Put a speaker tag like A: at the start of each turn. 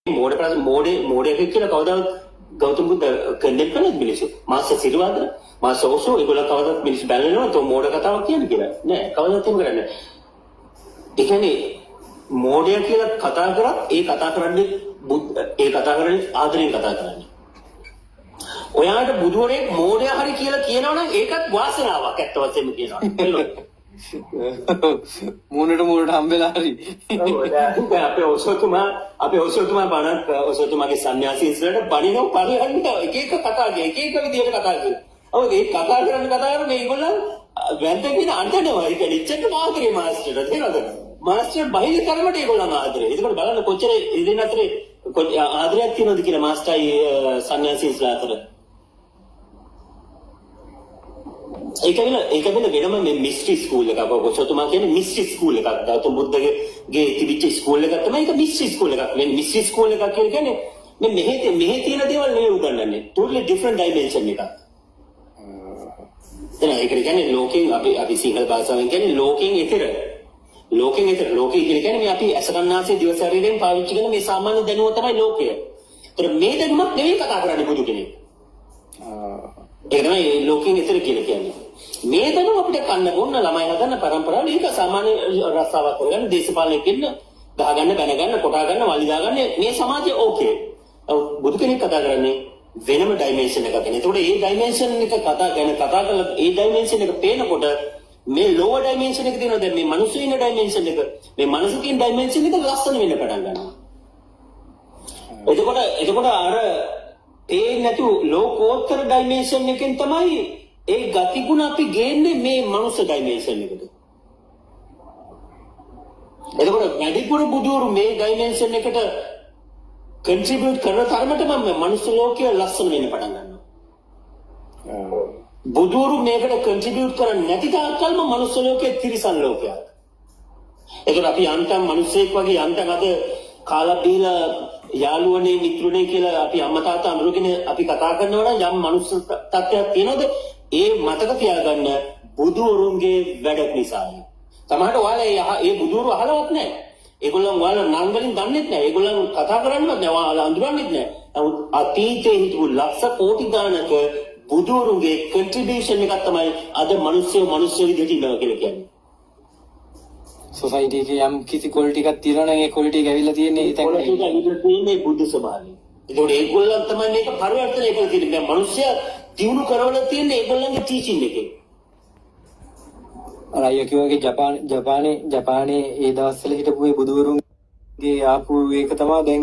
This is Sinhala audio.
A: මෝඩයෙක් කියලා කවදාවත් ගෞතම බුද්ධ කන්ඩෙම් කළාද මිනිස්සු? මාස්ටර් සිරිවර්ධන, මාස්ටර් ඕෂෝ ඒගොල්ලෝ කවදාවත් මිනිස්සු බැලනවා තෝ මෝඩ කතාවක් කියන්නේ කියලා. නෑ කවදාවත් එහෙම කරන්නේ නෑ. ඒ කියන්නේ මෝඩය කියලා කතා කරත් ඒ කතා කරන්නේ ආදරෙන් කතා කරන්නේ. ඔයාට බුදුරෙක් මෝඩයා හරි කියලා කියනවනම් ඒකත් වාසනාවක් ඇත්ත වශයෙන්ම කියනවා.
B: මූණට හම්බෙලා හරි.
A: අපේ ඔසතුමා බණක් ඔසතුමාගේ සන්‍යාසීන්සලට බණිනව පරිහරන්න එක කතා කියන එක විදිහට කතා කරනවා. ඔව් ඒ කතා කරන මේගොල්ලන් වැන්දගෙන අඬනවා. ඒක නිච්චට ආදරේ මාස්ටර්ට තේරෙනවද? මාස්ටර් බහිල කරමට ඒගොල්ලන් ආදරේ. ඒකෝට බලන්න කොච්චර ඉදින් අතරේ ආදරයක් තියෙනවද කියලා මාස්ටර්යි සන්‍යාසීන්සලා අතර. ඒක වෙනම මේ මිස්ට්‍රි ස්කූල් එකක්. ඔසතුමා කියන්නේ මිස්ට්‍රි ස්කූල් එකක්. ගෞතම බුද්ධගේ තිබිච්ච ස්කූල් එකක් තමයි ඒක මිස්ට්‍රි ස්කූල් එකක්. මේ මිස්ට්‍රි ස්කූල් එකක් කියන්නේ මේ මෙහෙ තියෙන දේවල් නෙවෙයි උගන්වන්නේ. totally different dimension එකක්. ඒක කියන්නේ ලෝකෙන් අපි සිංහල භාෂාවෙන් කියන්නේ ලෝකෙන් ඈතර. ලෝකෙ කියන්නේ මේ අපි අසකන්නාසේ දිව ශරීරයෙන් පාවිච්චි කරන මේ සාමාන්‍ය දැනුම තමයි ලෝකය. ඒතර මේ දැනුමක් නෙවෙයි කතා කරන්නේ බුදු කෙනෙක්. ඒක තමයි ලෝකෙන් ඈතර කියලා කියන්නේ. මේ දැනුම අපිට කන්න බොන්න ළමයි හදන්න පරම්පරාව මේක සාමාන්‍ය රස්සාවක් කරගන්න දේශපාලනයක් ඉන්න ගහගන්න බැනගන්න කොටා ගන්න වලි දාගන්න මේ සමාජය ඕකේ. බුදු කෙනෙක් කතා කරන්නේ වෙනම ඩයිමෙන්ෂන් එකක් ගැන. ඒතකොට මේ ඩයිමෙන්ෂන් එක කතා කරලා ඒ ඩයිමෙන්ෂන් එක පේනකොට මේ ලෝවර් ඩයිමෙන්ෂන් එක තියෙනවා දැන් මේ මිනිස්සු ඉන්න ඩයිමෙන්ෂන් එක මේ මනස තියෙන ඩයිමෙන්ෂන් එක ලස්සන වෙන්න පටන් ගන්නවා. එතකොට අර ඒ නැතු ලෝකෝත්තර ඩයිමෙන්ෂන් එකෙන් තමයි ඒ ගතිගුණ අපි ගේන්නේ මේ මනුස්ස ඩයිමෙන්ෂන් එකට. එතකොට වැඩිපුර බුදුරු මේ ඩයිමෙන්ෂන් එකට කන්ට්‍රිබියුට් කරන තරමට මම මනුස්ස ලෝකය ලස්සන වෙන්න පටන් ගන්නවා. බුදුරු මේකට කන්ට්‍රිබියුට් කරන්නේ නැති තාක්කල්ම මනුස්ස ලෝකයේ තිරිසන් ලෝකයක්. ඒකට අපි යන්තම් මිනිස්සෙක් වගේ යන්තම් අද කාලා බීලා යාළුවනේ මිත්‍රුනේ කියලා අපි අම්මා තාත්තා අඳුරගෙන අපි කතා කරනවා නම් යම් මනුස්ස තත්ත්වයක් තියෙනවද? ඒ මතක තියාගන්න බුදුරුන්ගේ වැඩක් නිසායි. සමහරට ඔයාලා ඒ බුදුරු අහලවත් නැහැ. ඒගොල්ලන් ඔයාලා නම් වලින් දන්නෙත් නැහැ. ඒගොල්ලන් කතා කරන්නවත් නැහැ. ඔයාලා අඳුරන්නෙත් නැහැ. නමුත් අතීතයේ හිටපු ලක්ෂ කෝටි ගණනක බුදුරුන්ගේ කන්ට්‍රිබියුෂන් එකක් තමයි අද මිනිස්සු විදිහට ඉන්නවා කියලා කියන්නේ.
B: සොසයිටි එකේ යම් කිසි ක්වොලිටි එකක් තියෙනවා නම් ඒ ක්වොලිටි එක ඇවිල්ලා තියෙන්නේ ඒ තැනට.
A: ඒක ඇවිල්ලා තියෙන්නේ බුද්ධ ස්වභාවය. ඒකෝට ඒගොල්ලන් තමයි මේක පරිවර්තනය කරලා තියෙන්නේ. දැන් මිනිස්සයා දිනු කරවල තියෙන්නේ ඒගොල්ලන්ගේ ටීචින් එකේ.
B: අර අයියා කිව්වාගේ ජපානයේ ඒ දවස්වල හිටපු ඒ බුදුවරුන්ගේ ආපු ඒක තමයි දැන්